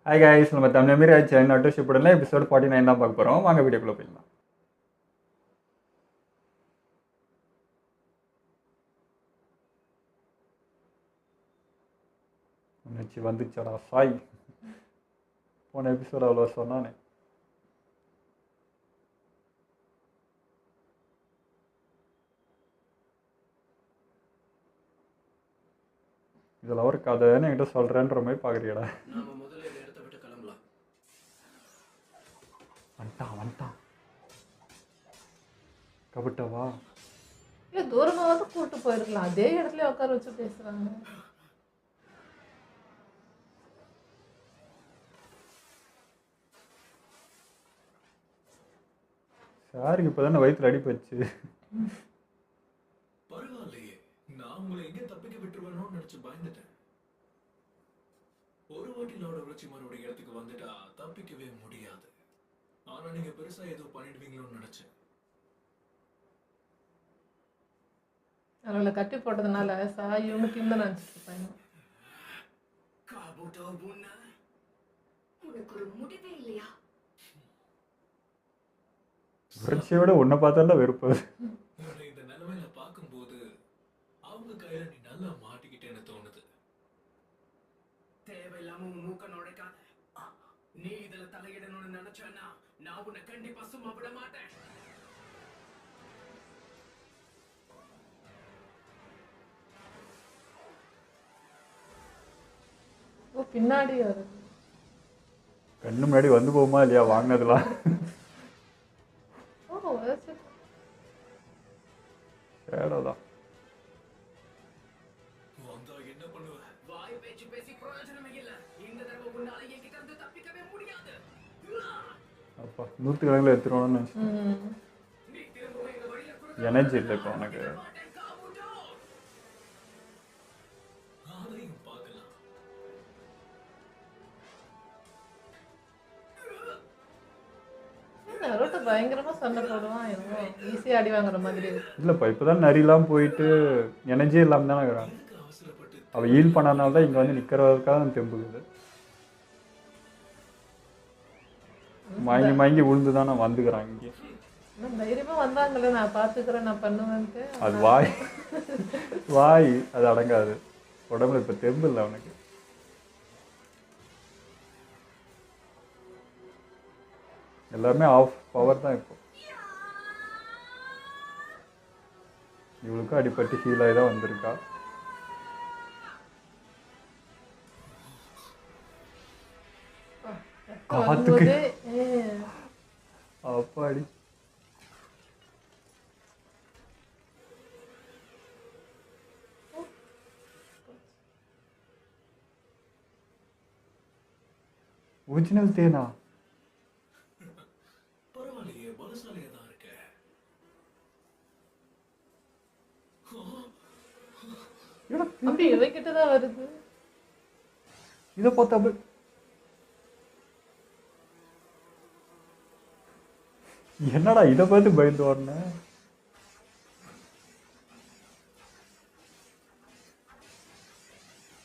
Hi guys, நம்ம தமிழ் மாரி ஆச்சு நட்டுஷிப்புடல எபிசோட் 49 தான் பார்க்க போகிறோம். வாங்க வீடியோக்குள்ளே போயிடலாம். உணர்ச்சி வந்துச்சடா சாய். போன எபிசோட் அவ்வளோ சொன்னானே. இதில் ஒரு கதைன்னு என்கிட்ட சொல்கிறேன்ற மாதிரி பார்க்குறியடா. வந்துட்டான் கபட்டவா இல்லை தூரமாவது கூப்பிட்டு போயிருக்கலாம். அதே இடத்துல உட்கார வச்சு பேசுறாங்க. சாருக்கு இப்போ தானே வயிற்றுல அடி போச்சு. பரவாயில்லையே, நான் உங்களை எங்க தப்பிக்க விட்டுருவேணும்னு நினைச்சு பயந்துட்டேன். ஒரு வாட்டி லோட உழைச்சி மறுபடியும் இடத்துக்கு வந்துட்டா தப்பிக்கவே முடியாது. ஆனா நீங்க பெருசா ஏதோ பண்ணிடுவீங்களோன்னு நினைச்சேன். அவளை கட்டி போட்டதுனால சாய் இவனுக்கு இந்த நினச்சிட்டு இருப்பாங்க. உனக்கு ஒரு முடிவே இல்லையா? உணர்ச்சியை விட உன்னை பார்த்தாலும் வெறுப்பு. உன்னை இந்த நிலைமையில பார்க்கும்போது அவங்க கையில நீ நல்லா மாட்டிக்கிட்டேன்னு தோணுது. தேவையில்லாம உன் மூக்க நுழைக்காத. நீ இதுல தலையிடணும்னு நினைச்சேன்னா நான் உன்னை கண்டிப்பா சும்மா விட மாட்டேன். ஓ பின்னாடி வருது. கண்ணு முன்னாடி வந்து போகுமா இல்லையா வாங்கினதுலாம். ஓ சேடதான் வந்தா என்ன பண்ணுவ? வாய் பேச்சு பேசி பிரயோஜனமே இல்ல. இந்த தடவை உன்னால என்கிட்ட இருந்து தப்பிக்கவே முடியாது. அப்பா 100 கணக்கில் எடுத்துருவோம்னு நினச்சேன். நீ திரும்பவும் எங்க வழியில குறுக்க எனர்ஜி இல்லை இப்போ உனக்கு. மாட்டேன் காபூட்டோ. அதையும் பார்க்கலாம். நரோட்டோ பயங்கரமா சண்டை போடுவான். என்னமோ ஈஸியா அடி வாங்குற மாதிரி இருக்கு. இல்லைப்பா இப்போ தான் நரிலாம் போயிட்டு எனர்ஜியே இல்லாமல் தானே இருக்கிறான். எதுக்கு அவசரப்பட்டு அவள் ஹீல் பண்ணனால தான் இங்கே வந்து நிற்கிறதுக்காக தான் தெம்புக்குது. மயங்கி விழுந்து தான் நான் வந்துக்கிறான் இங்கே. இன்னும் தைரியமா வந்தாங்களே, நான் பாத்துக்கிறேன், நான் பண்ணுவேன்ட்டு. அது வாய் அது அடங்காது. உடம்புல இப்போ தெம்பு இல்லை அவனுக்கு. எல்லாருமே ஆஃப் பவர் தான் இப்போ. இவளுக்கும் அடிப்பட்டு ஹீல் ஆகி தான் வந்திருக்கா. காத்துக்கு வரும்போதே, அப்பாடி. ஒரிஜினல் தேனா? பரவாயில்லையே, பலசாலியா தான் இருக்க. அப்படி இவகிட்டதான் வருது. இதை பார்த்தா அப்படி என்னடா இதை பார்த்து பயந்து வரன?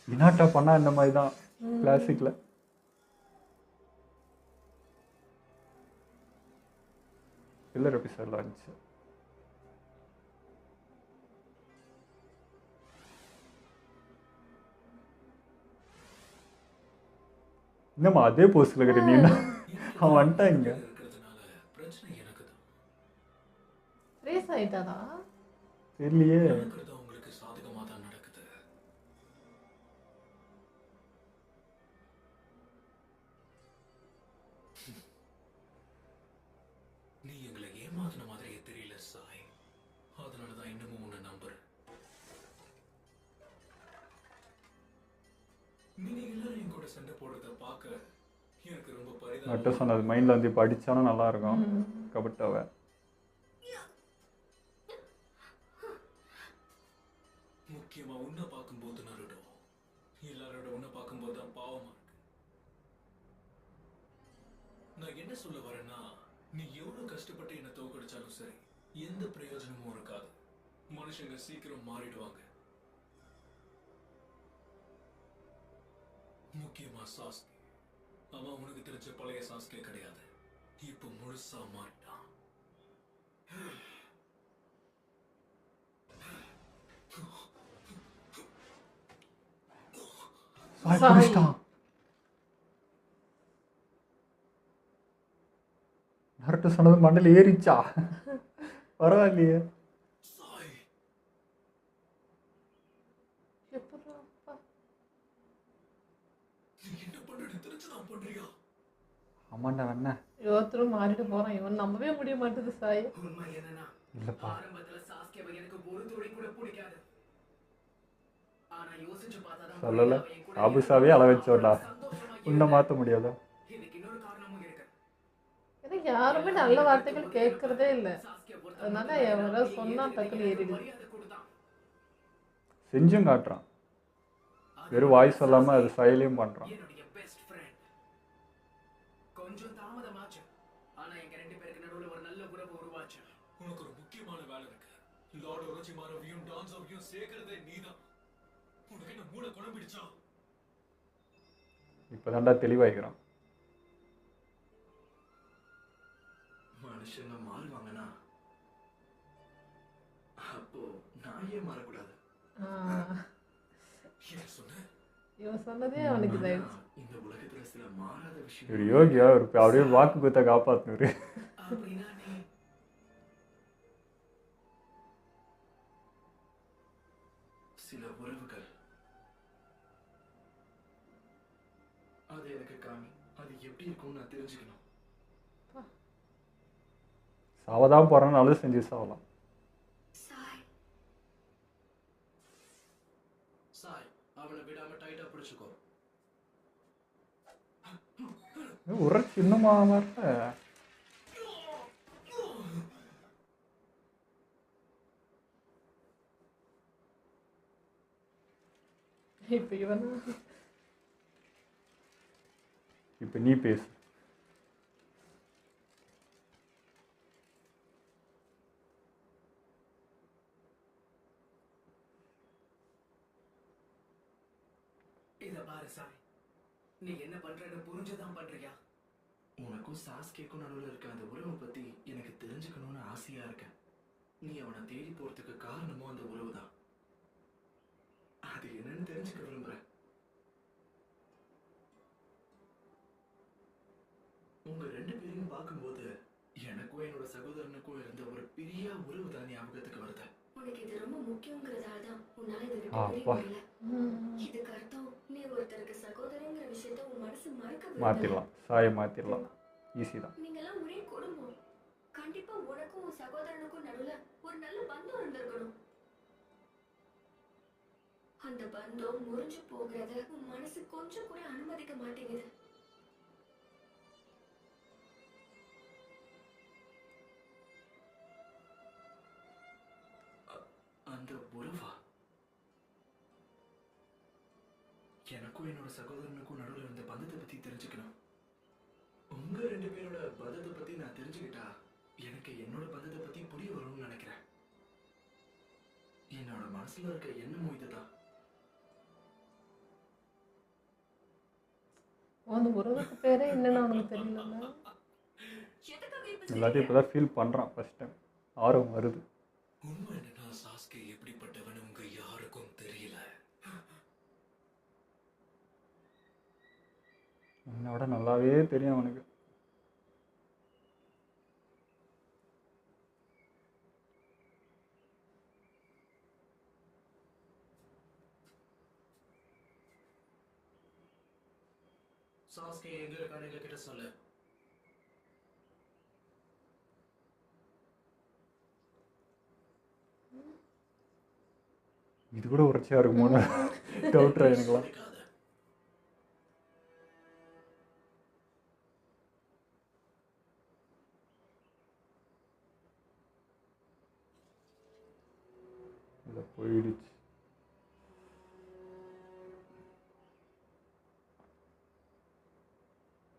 இனாட்டா பண்ணா இந்த மாதிரி தான் கிளாசிக்ல. இல்லர் எபிசோட்ல இருந்துச்சு. என்னம்மா அதே போஸ்ட்ல இருக்கிற நீ? அவன் வந்துட்டான் இங்க. இருக்கிறதுனால பிரச்சனை எனக்கு தான். ரேஸ் ஆயிட்டாரா? தெரியலையே. நடக்கிறது உங்களுக்கு சாதகமா தான் நடக்குது. நீ எங்களை ஏமாத்தின மாதிரியே தெரியல சாய். அதனாலதான் இன்னமும் உன்னை நம்புறேன். நீங்க எல்லாரும் என் கூட சண்டை போடுறத பார்க்க எனக்கு ரொம்ப நட்டு பரிதாபமா சொன்னது மைண்ட்ல வந்து இப்போ அடிச்சாலும் நல்லா இருக்கும். கபட்டாவ முக்கியமா உன்னை பார்க்கும்போது நருடோ, எல்லாரோட உன்னை பார்க்கும்போது தான் பாவமா இருக்கு. நான் என்ன சொல்ல வரேன்னா, நீ எவ்வளவு கஷ்டப்பட்டு என்ன தோக்கடிச்சாலும் சரி, எந்த பிரயோஜனமும் இருக்காது. மனுஷங்க சீக்கிரம் மாறிடுவாங்க. முக்கியமா சாஸ்கி. அவன் உனக்கு தெரிஞ்ச பழைய சாஸ்கே கிடையாது. இப்போ முழுசா மாறிட்டான். சாய் சாய். பிடிச்சிட்டான். நருட்டோ சொன்னது மண்டையில் ஏறிச்சா? பரவாயில்லையே. சாய், எப்படிடா அப்பா? நீ என்ன பண்ணு தெரிஞ்சுதான் பண்றியா? ஆமாண்டா வேணா. ஒருத்தரும் மாறிட்டு போறான். இவன் நம்பவே முடிய மாட்டேது சாய். உண்மை என்னன்னா இல்லப்பா. ஆரம்பத்துல சாஸ்கேவை எனக்கு ஒரு துளி கூட பிடிக்காது. ஆனா யோசிச்சு பார்த்தாதான் சொல்லல. அவன் என் கூட ஆபுசாவே அள வச்சோடா. சந்தோஷமா உன்னை இருந்தான். மாற்ற முடியாதா? இதுக்கு இன்னொரு காரணமும் இருக்கு. எனக்கு யாருமே நல்ல வார்த்தைகள் கேட்கறதே இல்லை. சாஸ்கே ஒருத்தன் அதனால மட்டும் எவரோ நீ சொன்னா ஏத்துக்கிட்டீங்க, டக்குனு எனக்கு ஏறிடுது. மரியாதை கொடுத்தான். செஞ்சும் காட்டுறான். வெறும் வாய் சொல்லாம அது செயலையும் பண்றான். என்னுடைய பெஸ்ட் ஃப்ரெண்ட். கொஞ்சம் தாமதமாச்சு, ஆனா எங்க ரெண்டு பேருக்கு நடுவுல ஒரு நல்ல உறவு உருவாச்சு. உனக்கு ஒரு முக்கியமான வேலை இருக்கு. லார்ட் ஒரோச்சிமாரோவையும் டான்ஸோவையும் சேர்க்கறதே நீதான். உனக்கு என்ன மூளை குழம்பிடுச்சா? இப்பதான்டா தெளிவாய்க்கிறான். மனுஷங்க மாறுவாங்கன்னா அப்போ நான் ஏன் மாறக்கூடாது? என்ன சொன்ன? இவன் சொன்னதே அவனுக்கு இதாயிடுச்சு. இந்த உலகத்துல சில மாறாத ஒரு விஷயம். யோகியா ஒரு அப்படியே வாக்கு குத்த காப்பாத்துனரு. அப்படின்னா நீ சில உறவுகள் அது எனக்கு காமி. அது எப்படி இருக்கும்னு நான் தெரிஞ்சுக்கணும். சாவதான் போறான்னு நல்லது செஞ்சு சாவலாம். சாய், அவனை விடாம டைட்டா பிடிச்சுக்கோ. ஒரு சின்னமா மாட்ட. இப்ப இவன் இப்ப நீ பேசு. இத பாரு சாய், நீ என்ன பண்றன்னு புரிஞ்சுதான் பண்றியா? உனக்கும் சாஸ்கேக்கும் நடுவில் இருக்க அந்த உறவை பத்தி எனக்கு தெரிஞ்சுக்கணும்னு ஆசையா இருக்கு. நீ அவனை தேடி போறதுக்கு காரணமும் அந்த உறவு தான். அது என்னன்னு தெரிஞ்சுக்க விரும்புறேன். உங்க ரெண்டு பேரையும் பார்க்கும்போது எனக்கும் என்னோட சகோதரனுக்கும் இருந்த ஒரு பெரிய உறவு தான் ஞாபகத்துக்கு வருது. உனக்கு இது ரொம்ப முக்கியங்கிறதால தான் உன்னால இதை விட்டு ஆ, பிரிய அப்பா. முடியல. இதுக்கு அர்த்தம் நீ ஒருத்தருக்கு சகோதரங்கிற விஷயத்த உன் மனசு மறக்க விரும்பல. மாத்திடலாம். சாயை மாத்திடலாம். ஈஸி தான். நீங்க எல்லாம் ஒரே குடும்பம். கண்டிப்பா உனக்கும் உன் சகோதரனுக்கும் நடுவுல ஒரு நல்ல பந்தம் இருந்திருக்கணும். அந்த பந்தம் முறிஞ்சு போகிறத உன் மனசு கொஞ்சம் கூட அனுமதிக்க மாட்டேங்குது. அந்த உறவா? எனக்கும் என்னோட சகோதரனுக்கும் நடுவில் இருந்த பந்தத்தை பத்தி தெரிஞ்சுக்கணும். உங்க ரெண்டு பேரோட பந்தத்தை பத்தி நான் தெரிஞ்சுக்கிட்டா எனக்கு என்னோட பந்தத்தை பத்தி புரிய வரும்னு நினைக்கிறேன். என்னோட மனசுல இருக்க எண்ணமும் இதுதான். அந்த உறவுக்கு பேரே என்னன்னு அவனுக்கு தெரியல. எதுக்காக இப்ப எல்லாத்தையும் இப்பதான் ஃபீல் பண்றான். ஃபர்ஸ்ட் டைம் ஆர்வம் வருது. உண்மை என்னன்னா சாஸ்கே எப்படிப்பட்டவன் உங்க யாருக்கும் தெரியல. என்னோட நல்லாவே தெரியும் அவனுக்கு. சாஸ்கே எங்க இருக்கான்னு எங்க கிட்ட சொல்லு. இது கூட உரைச்சியா இருக்குமோன்னு டவுட்ரா எனக்குலாம். சோதிக்காத. இல்லை போயிடுச்சு.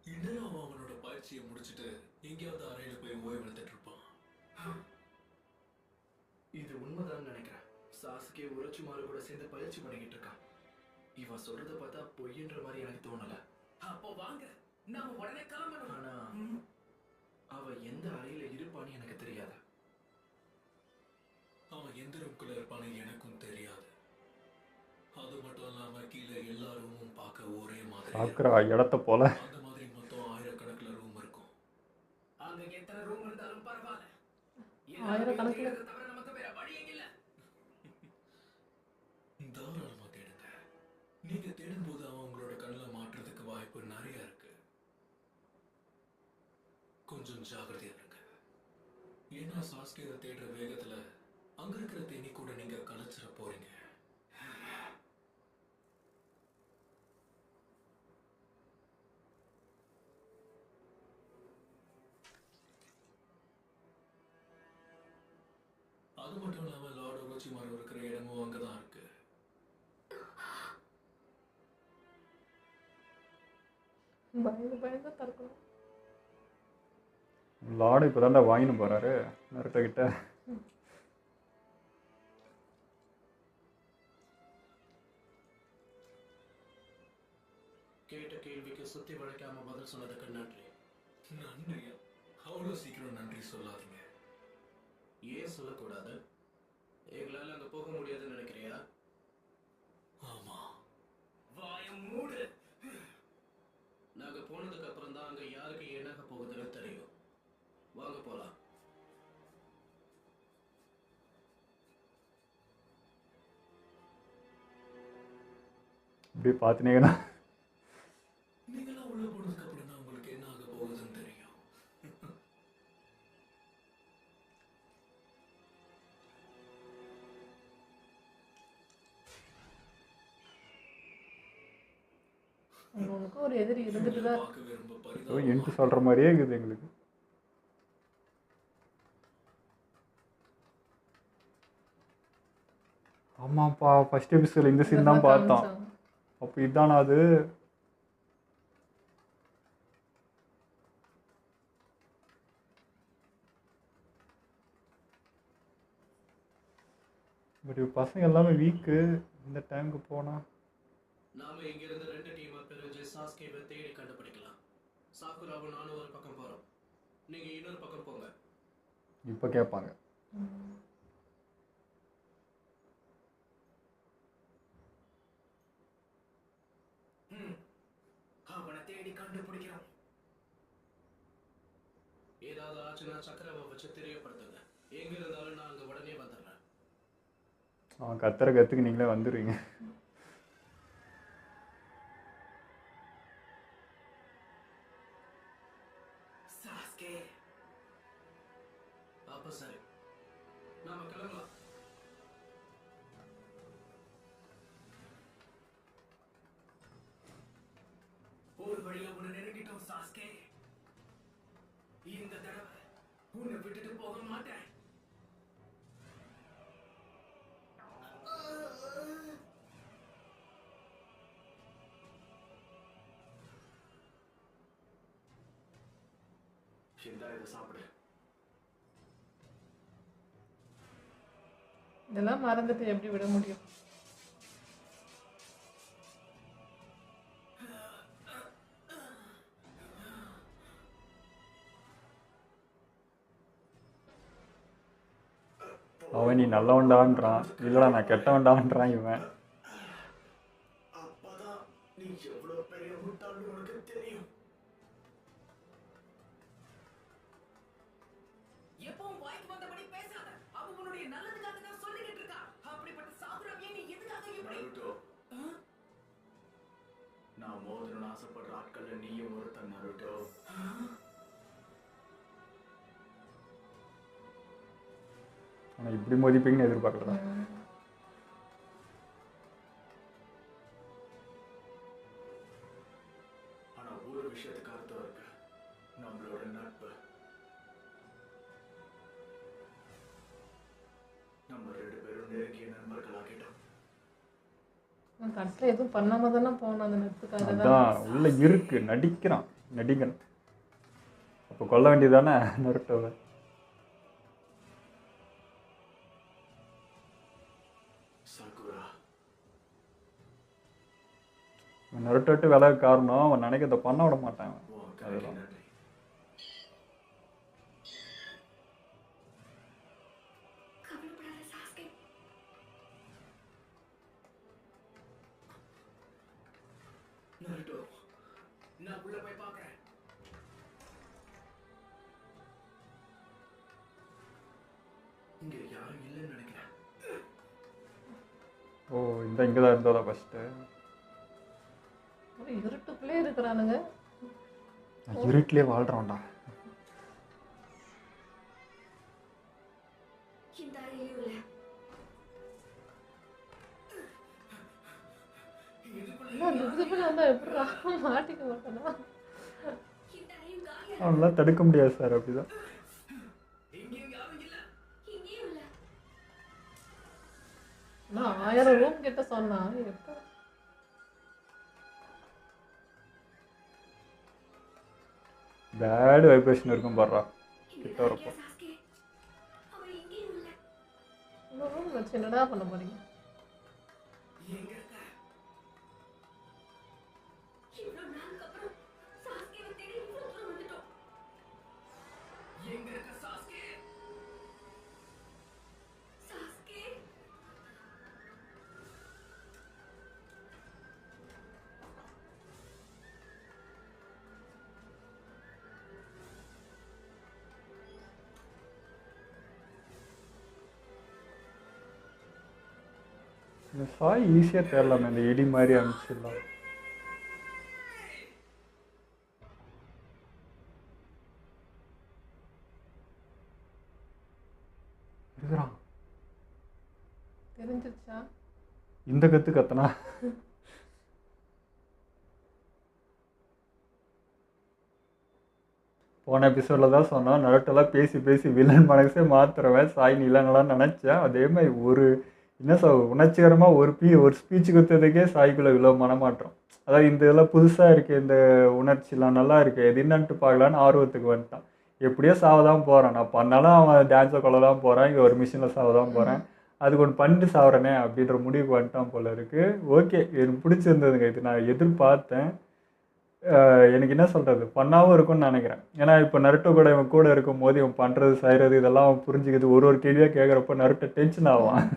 இன்னும் அவன் அவனோட பயிற்சியை முடிச்சுட்டு எங்கேயாவது அறையில போய் ஓய்வு எடுத்துட்டு இருப்பான். இது உண்மைதான் நினைக்கிறேன். சாஸ்கே உரோச்சிமாரு கூட சேர்ந்து பயிற்சி பண்ணிக்கிட்டு இருக்கான். இவன் சொல்றத பார்த்தா பொய்ன்ற மாதிரி எனக்கு தோணல. அப்போ வாங்க நாம உடனே கிளம்பணும். ஆனா அவ எந்த அறையில இருப்பான்னு எனக்கு தெரியாது. அவன் எந்த ரூம்குள்ள இருப்பான்னு எனக்கும் தெரியாது. அது மட்டும் இல்லாம கீழே எல்லா ரூமும் பார்க்க ஒரே மாதிரி சாக்குறா இடத்த போல. அந்த மாதிரி மொத்தம் 1000கணக்கில் ரூம் இருக்கும். அங்க எத்தனை ரூம் இருந்தாலும் பரவாயில்ல. 1000 கணக்குல? தவிர நமக்கு வேற வழி இல்ல. தாராளமா தேடுங்க. நீங்க தேடும்போது அவன் உங்களோட கண்ணில் மாற்றுறதுக்கு வாய்ப்பு நிறைய இருக்கு. கொஞ்சம் ஜாகிரதையா இருங்க. ஏன்னா சாஸ்கேவை தேடுற வேகத்துல அங்க இருக்கிற தேனி கூட நீங்க கலைச்சிட போறீங்க. அது மட்டும் இல்லாம லார்ட் ஒரோச்சிமாரு இருக்கிற இடமும் அங்கதான் இருக்கு. பயந்து பயந்து திறக்கணும். லார்டு இப்போ தாண்டா வாங்கின்னு போகிறாரு நருட்டோகிட்ட. கேட்ட கேள்விக்கு சுத்தி வளைக்காம பதில் சொன்னதுக்கு நன்றி. நன்றியா? அவ்வளோ சீக்கிரம் நன்றி சொல்லாதீங்க. ஏன் சொல்லக்கூடாது? எங்களால அங்க போக முடியாதுன்னு நினைக்கிறியா? ஆமா, வாய மூடு. நாங்க போனதுக்கு அப்புறம் தான் அங்க யாருக்கு என்னாக போகுதுன்னு தெரியும். வாங்க போலாம். இப்படி பார்த்துனீங்கன்னா நீங்களாம் உள்ள போனதுக்கு அப்புறம் தான் உங்களுக்கு என்ன ஆக போகுதுன்னு தெரியும். உனக்கு ஒரு எதிரி இருந்துட்டு தான் இருக்கு. பார்க்கவே ரொம்ப ஏதோ பரிதாபமா என்ட்டு சொல்கிற மாதிரியே இருக்குது எங்களுக்கு. ஆமாப்பா ஃபர்ஸ்ட் எபிசோடில் இந்த சீன் தான் பார்த்தோம். காமிச்சாங்க. அப்போ இதானா அது? பட் பசங்க எல்லாமே வீக்கு இந்த டைமுக்கு போனா. நாம இங்க இருந்து 2 டீமா பிரிஞ்சு சாஸ்கேவை தேடி கண்டுபிடிக்கலாம். சாக்குராவும் நானும் ஒரு பக்கம் போறோம். நீங்க இன்னொரு பக்கம் போங்க. இப்போ கேட்பாங்க. அவனை தேடி கண்டுபிடிக்கிறோம். ஏதாவது ஆச்சுன்னா சக்கரவை வச்சு தெரியப்படுத்துங்க. எங்க இருந்தாலும் நான் அங்க உடனே வந்துடுறேன். அவன் கத்துற கத்துக்கு நீங்களே வந்துடுவீங்க. சாஸ்கே, அப்ப சரி, நாம கிளம்பலாம். ஒரு வழியா உன்னை நெருங்கிட்டோம் சாஸ்கே. இந்த தடவை உன்னை விட்டுட்டு போக மாட்டேன். இந்தா இதை சாப்பிடு. இதெல்லாம் மறந்துட்டு எப்படி விட முடியும்? அவன் நீ நல்லவன்டான்றான், இல்லைடா நான் கெட்டவன்டான்றான் இவன். அப்பதான் நீ எவ்வளவு பெரிய முட்டாள்னு உனக்கு தெரியும். எப்பவும் வாய்க்கு வந்தபடி பேசாத. அவ உன்னுடைய நல்லதுக்காக தான் சொல்லிக்கிட்டு இருக்கா. அப்படிப்பட்ட சாகுராவியை நீ எதுக்காக இப்படி? நருட்டோ, நான் மோதணும்னு ஆசைப்படுற ஆட்கள்ல நீயும் ஒருத்தன் நருட்டோ. ஆனால் இப்படி மதிப்பீங்கன்னு எதிர்பார்க்கல. ஆனா ஒரு விஷயத்துக்கு அர்த்தம் இருக்கு. நம்மளோட நட்பு. நம்ம 2 பேரும் நெருங்கிய நண்பர்களாகிட்டோம். கடைசியில் எதுவும் பண்ணாம தானே போனோம் அந்த நட்புக்காக தான். அதான் உள்ள இருக்கு, நடிக்கிறான் நடிகன். அப்போ கொல்ல வேண்டியதானே நருட்டோவை. சகுரா, நருட்டோ விட்டு விலக காரணம் அவன் நினைக்கிறத பண்ண விட மாட்டான். ஓ அக்காவுக்கு நன்றி. கவலைப்படாத சாஸ்கே. நருட்டோ, நான் உள்ள போய் பார்க்கறேன். இங்க யாரும் இல்லைன்னு நினைக்கிறேன். ஓ இங்கே தான் இருந்ததா ஃபஸ்ட்டு. இருட்டுக்குள்ளே இருக்கிறானுங்க. இருட்டிலே வாழ்கிறான்டா. இந்த அறையிலும் இல்ல. இதுக்குள்ள வந்தா எப்படிடா மாட்டிக்க மாட்டானா? இந்த அறையும் காலியா. அவனெல்லாம் தடுக்க முடியாது சார். அப்படிதான் இங்கேயும் யாரும் இல்ல. இங்கேயும் இல்ல. நான் 1000 ரூம் கிட்ட சொன்னா எப்ப பேட் வைப்ரேஷன் இருக்கும் பாடுறா. இங்க கிட்ட வரப்போ இருக்கியா சாஸ்கே? அவன் இங்கேயும் இல்ல. இந்த ரூம் வச்சு என்னடா பண்ண போறீங்க? எங்க இருக்க? இவ்வளவு நாளுக்கு அப்புறம் சாஸ்கேவை தேடி இவ்வளவு தூரம் வந்துட்டோம். எங்க இருக்க சாஸ்கே? சாஸ்கே. இந்த சாய் ஈஸியாக தேடலாமே, இந்த இடி மாதிரி அனுப்பிச்சிடலாம். இருக்கிறான். தெரிஞ்சிருச்சா? இந்த கத்து கத்தனா போன எபிசோடில் தான் சொன்னோம், நருட்டோலாம் பேசி பேசி வில்லன் மனசே மாத்துறவன் சாய் நீலங்களாம் நினச்சேன். அதே மாதிரி ஒரு என்ன உணர்ச்சிகரமாக ஒரு ஸ்பீச் கொடுத்ததுக்கே சாய்க்குள்ளே இவ்வளோ மனமாற்றம். அதாவது இந்த இதெல்லாம் புதுசாக இருக்குது, இந்த உணர்ச்சிலாம் நல்லா இருக்குது, இது என்னன்ட்டு பார்க்கலான்னு ஆர்வத்துக்கு வந்துட்டான். எப்படியோ சாவதான் போகிறான், நான் பண்ணாலும் அவன் டான்ஸை கொள்ள தான் போகிறான், இங்கே ஒரு மிஷினில் சாவதான் போகிறேன், அதுக்கு ஒன்று பண்ணிட்டு சாவறனே அப்படின்ற முடிவுக்கு வந்துட்டான் போல இருக்குது. ஓகே, எனக்கு பிடிச்சிருந்ததுங்க, இது நான் எதிர்பார்த்தேன். எனக்கு என்ன சொல்கிறது, பண்ணாவும் இருக்கும்னு நினைக்கிறேன். ஏன்னா இப்போ நருட்டோ கூட இவன் கூட இருக்கும்போது இவன் பண்ணுறது செய்கிறது இதெல்லாம் அவன் புரிஞ்சுக்கிது. ஒரு கேள்வியாக கேட்குறப்போ நருட்டோ டென்ஷன் ஆவான்.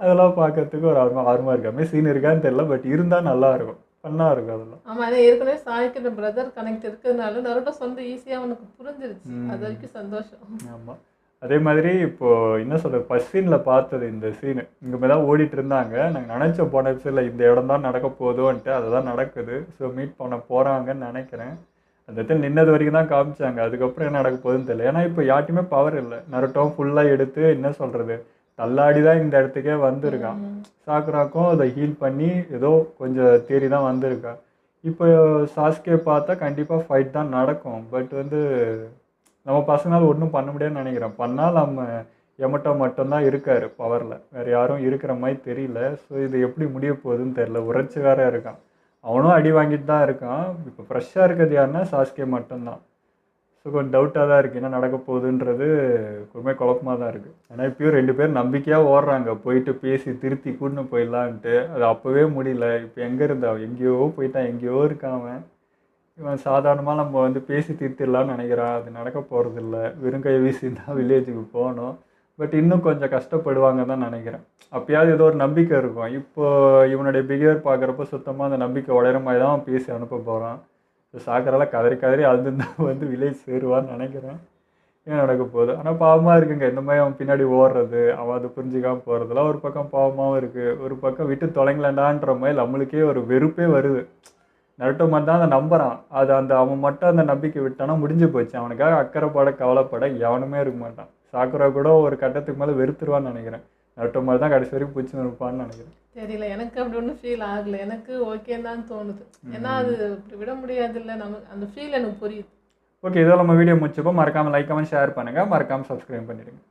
அதெல்லாம் பார்க்கறதுக்கு ஒரு ஆர்வமாக இருக்காமே சீன் இருக்கான்னு தெரியல, பட் இருந்தால் நல்லா இருக்கும், ஃபன்னாக இருக்கும் அதெல்லாம். ஆமா, ஏன்னா ஏற்கனவே சாய்க்கு இந்த பிரதர் கனெக்ட் இருக்கிறதுனால நருட்டோ சொந்த ஈஸியா அவனுக்கு புரிஞ்சிருச்சு. அது வரைக்கும் சந்தோஷம். ஆமாம், அதே மாதிரி இப்போது என்ன சொல்கிறது, ஃபஸ்ட் சீனில் பார்த்தது இந்த சீனு இங்கே மேலே தான் ஓடிட்டு இருந்தாங்க. நாங்கள் நினச்ச போன எபிசோடில் இந்த இடம் தான் நடக்க போதோன்ட்டு, அதுதான் நடக்குது. ஸோ மீட் பண்ண போகிறாங்கன்னு நினைக்கிறேன். அந்த இடத்துல நின்னது வரைக்கும் தான் காமிச்சாங்க, அதுக்கப்புறம் என்ன நடக்க போகுதுன்னு தெரியல. ஏன்னா இப்போ யார்ட்டையுமே பவர் இல்லை. நருட்டோவும் ஃபுல்லாக எடுத்து என்ன சொல்கிறது தள்ளாடி தான் இந்த இடத்துக்கே வந்திருக்கான். சாக்குராக்கும் அதை ஹீல் பண்ணி ஏதோ கொஞ்சம் தேறி தான் வந்திருக்கா. இப்போ சாஸ்கே பார்த்தா கண்டிப்பாக ஃபைட் தான் நடக்கும். பட் வந்து நம்ம பசங்களால் ஒன்றும் பண்ண முடியாதுன்னு நினைக்கிறேன். பண்ணால் நம்ம எமட்டோ மட்டும்தான் இருக்கார் பவரில், வேறு யாரும் இருக்கிற மாதிரி தெரியல. ஸோ இது எப்படி முடிய போகுதுன்னு தெரியல. உரைச்சிக்காராக இருக்கான், அவனும் அடி வாங்கிட்டு தான் இருக்கான். இப்போ ஃப்ரெஷ்ஷாக இருக்கிறது யாருன்னா சாஸ்கே மட்டும்தான். ஸோ கொஞ்சம் டவுட்டாக தான் இருக்குது என்ன நடக்க போகுதுன்றது, ரொம்ப குழப்பமாக தான் இருக்குது. ஏன்னா இப்போயும் 2 பேர் நம்பிக்கையாக ஓடுறாங்க, போயிட்டு பேசி திருத்தி கூட்டின்னு போயிடலான்ட்டு. அது அப்போவே முடியல. இப்போ எங்கே இருந்தா, எங்கேயோ போயிட்டான், எங்கேயோ இருக்கான். இவன் சாதாரணமாக நம்ம வந்து பேசி தீர்த்திடலான்னு நினைக்கிறான். அது நடக்க போகிறதில்ல. வெறும் கை வீசி தான் வில்லேஜுக்கு போகணும். பட் இன்னும் கொஞ்சம் கஷ்டப்படுவாங்க தான் நினைக்கிறேன். அப்போயாவது ஏதோ ஒரு நம்பிக்கை இருக்கும். இப்போ இவனுடைய பிஹேவியர் பார்க்குறப்ப சுத்தமாக அந்த நம்பிக்கை உடையிற மாதிரி தான் அவன் பேசி அனுப்ப போகிறான். ஸோ சாக்கரெல்லாம் கதறி கதறி அழுதுந்தான் வந்து வில்லேஜ் சேருவான்னு நினைக்கிறேன். ஏன் நடக்க போகுது. ஆனால் பாவமாக இருக்குங்க, இந்த மாதிரி அவன் பின்னாடி ஓடுறது, அவன் அதை புரிஞ்சிக்காமல் போகிறதுலாம் ஒரு பக்கம் பாவமாகவும் இருக்குது. ஒரு பக்கம் விட்டு தொலைங்கலண்டான்ற மாதிரி நம்மளுக்கே ஒரு வெறுப்பே வருது. நருட்டோ மட்டும் தான் அதை நம்புறான். அது அவன் மட்டும் அந்த நம்பிக்கை விட்டானா முடிஞ்சு போச்சு. அவனுக்காக அக்கறைப்பட கவலைப்பட எவனுமே இருக்க மாட்டான். சாக்குரா கூட ஒரு கட்டத்துக்கு மேலே வெறுத்துருவான்னு நினைக்கிறேன். நருட்டோ மாதிரி தான் கடைசி வரைக்கும் பிடிச்சி இருப்பான்னு நினைக்கிறேன். தெரியல, எனக்கு அப்படி ஒன்றும் ஃபீல் ஆகலை. எனக்கு ஓகேன்னு தான் தோணுது. ஏன்னா அது இப்படி விட முடியாதுல்ல, நமக்கு அந்த ஃபீல் எனக்கு புரியுது. ஓகே, இதெல்லாம் நம்ம வீடியோ முடிச்சப்போ மறக்காமல் லைக் கமெண்ட் ஷேர் பண்ணுங்கள், மறக்காமல் சப்ஸ்கிரைப் பண்ணிடுங்க.